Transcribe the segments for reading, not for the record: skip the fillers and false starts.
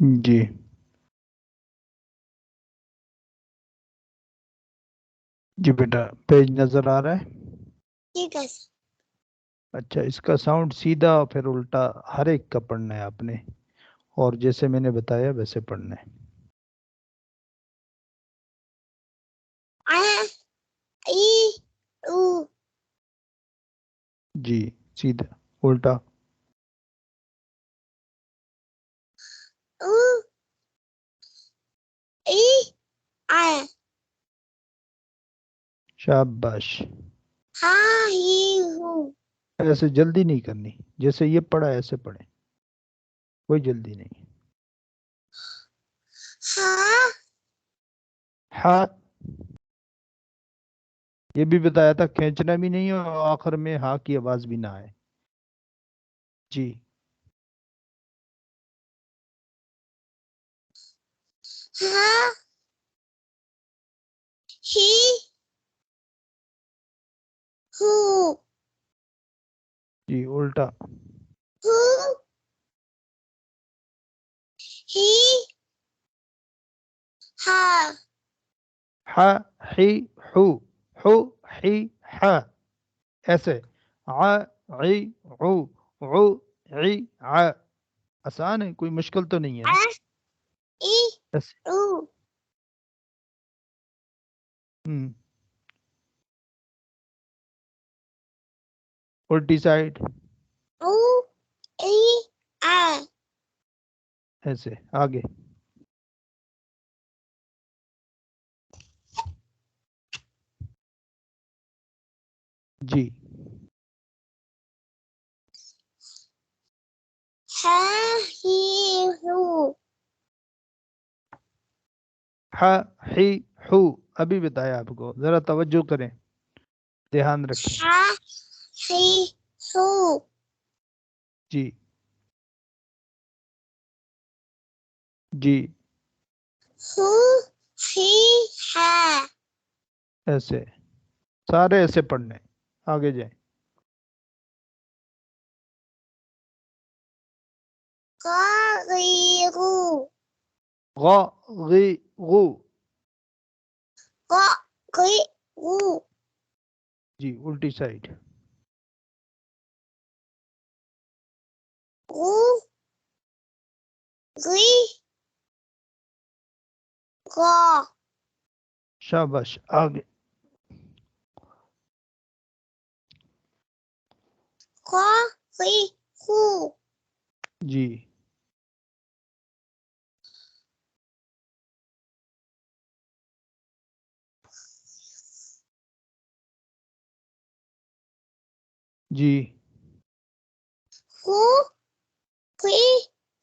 जी जी बेटा, पेज नजर आ रहा है? ठीक है। अच्छा, इसका साउंड सीधा और फिर उल्टा हर एक का पढ़ना है आपने, और जैसे मैंने बताया वैसे पढ़ना है। आ ई उ जी, सीधा उल्टा। उ ई आ शाबाश। हा ही हु ऐसे जल्दी नहीं करनी, जैसे ये पढ़ा ऐसे पढ़े, कोई जल्दी नहीं। हा हाँ, ये भी बताया था, खींचना भी नहीं और आखिर में हाँ की आवाज भी ना आए। जी हा ही हु जी उल्टा। हु ही हा हा ही हु, हु ही हा, ऐसे। आ ई उ, उ ई आ। आसान है, कोई मुश्किल तो नहीं है आ ना? ई ऐसे। उ हम्म, उल्टी साइड। उ ई आ ऐसे आगे। जी हा ही हु हा ही हु, अभी बताया आपको, जरा तवज्जो करें, ध्यान रखें। हा he who ji ji, who he हा ऐसे सारे ऐसे पढ़ने। आगे जाए। गा गी गु ग गी गु। गा गी गु जी उल्टी साइड। गु गी गा शाबाश, आगे। गा गी हु जी जी, हु गी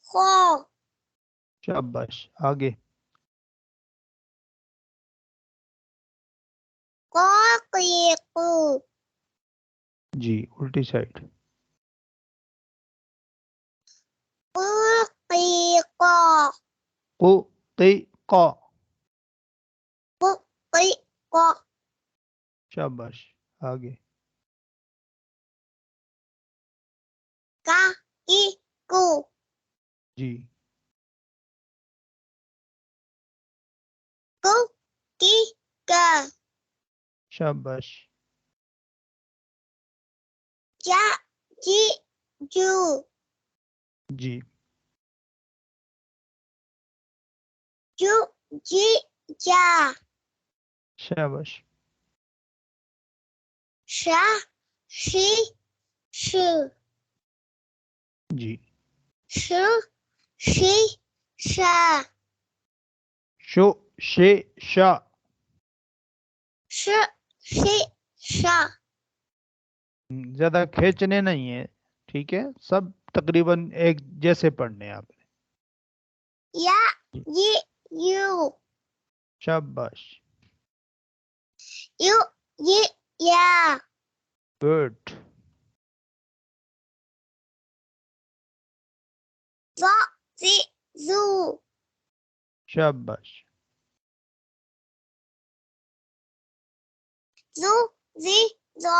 गा शाबाश, आगे। गा गी गु जी उल्टी साइड। गु गी गा कु ती क। गु गी गा शाबाश, आगे। गा गी गु जी गु गी गा शाबाश। जा जी जू जी जू जी जा शाबाश। शा शी शू जी शू शी शा शो शे शा। श शी शा ज्यादा खींचने नहीं है, ठीक है? सब तकरीबन एक जैसे पढ़ने हैं आपने। या जी, जी यू शाबाश, यू जी या गुड। ज़ा जी जू शाबाश, जू जी ज़ा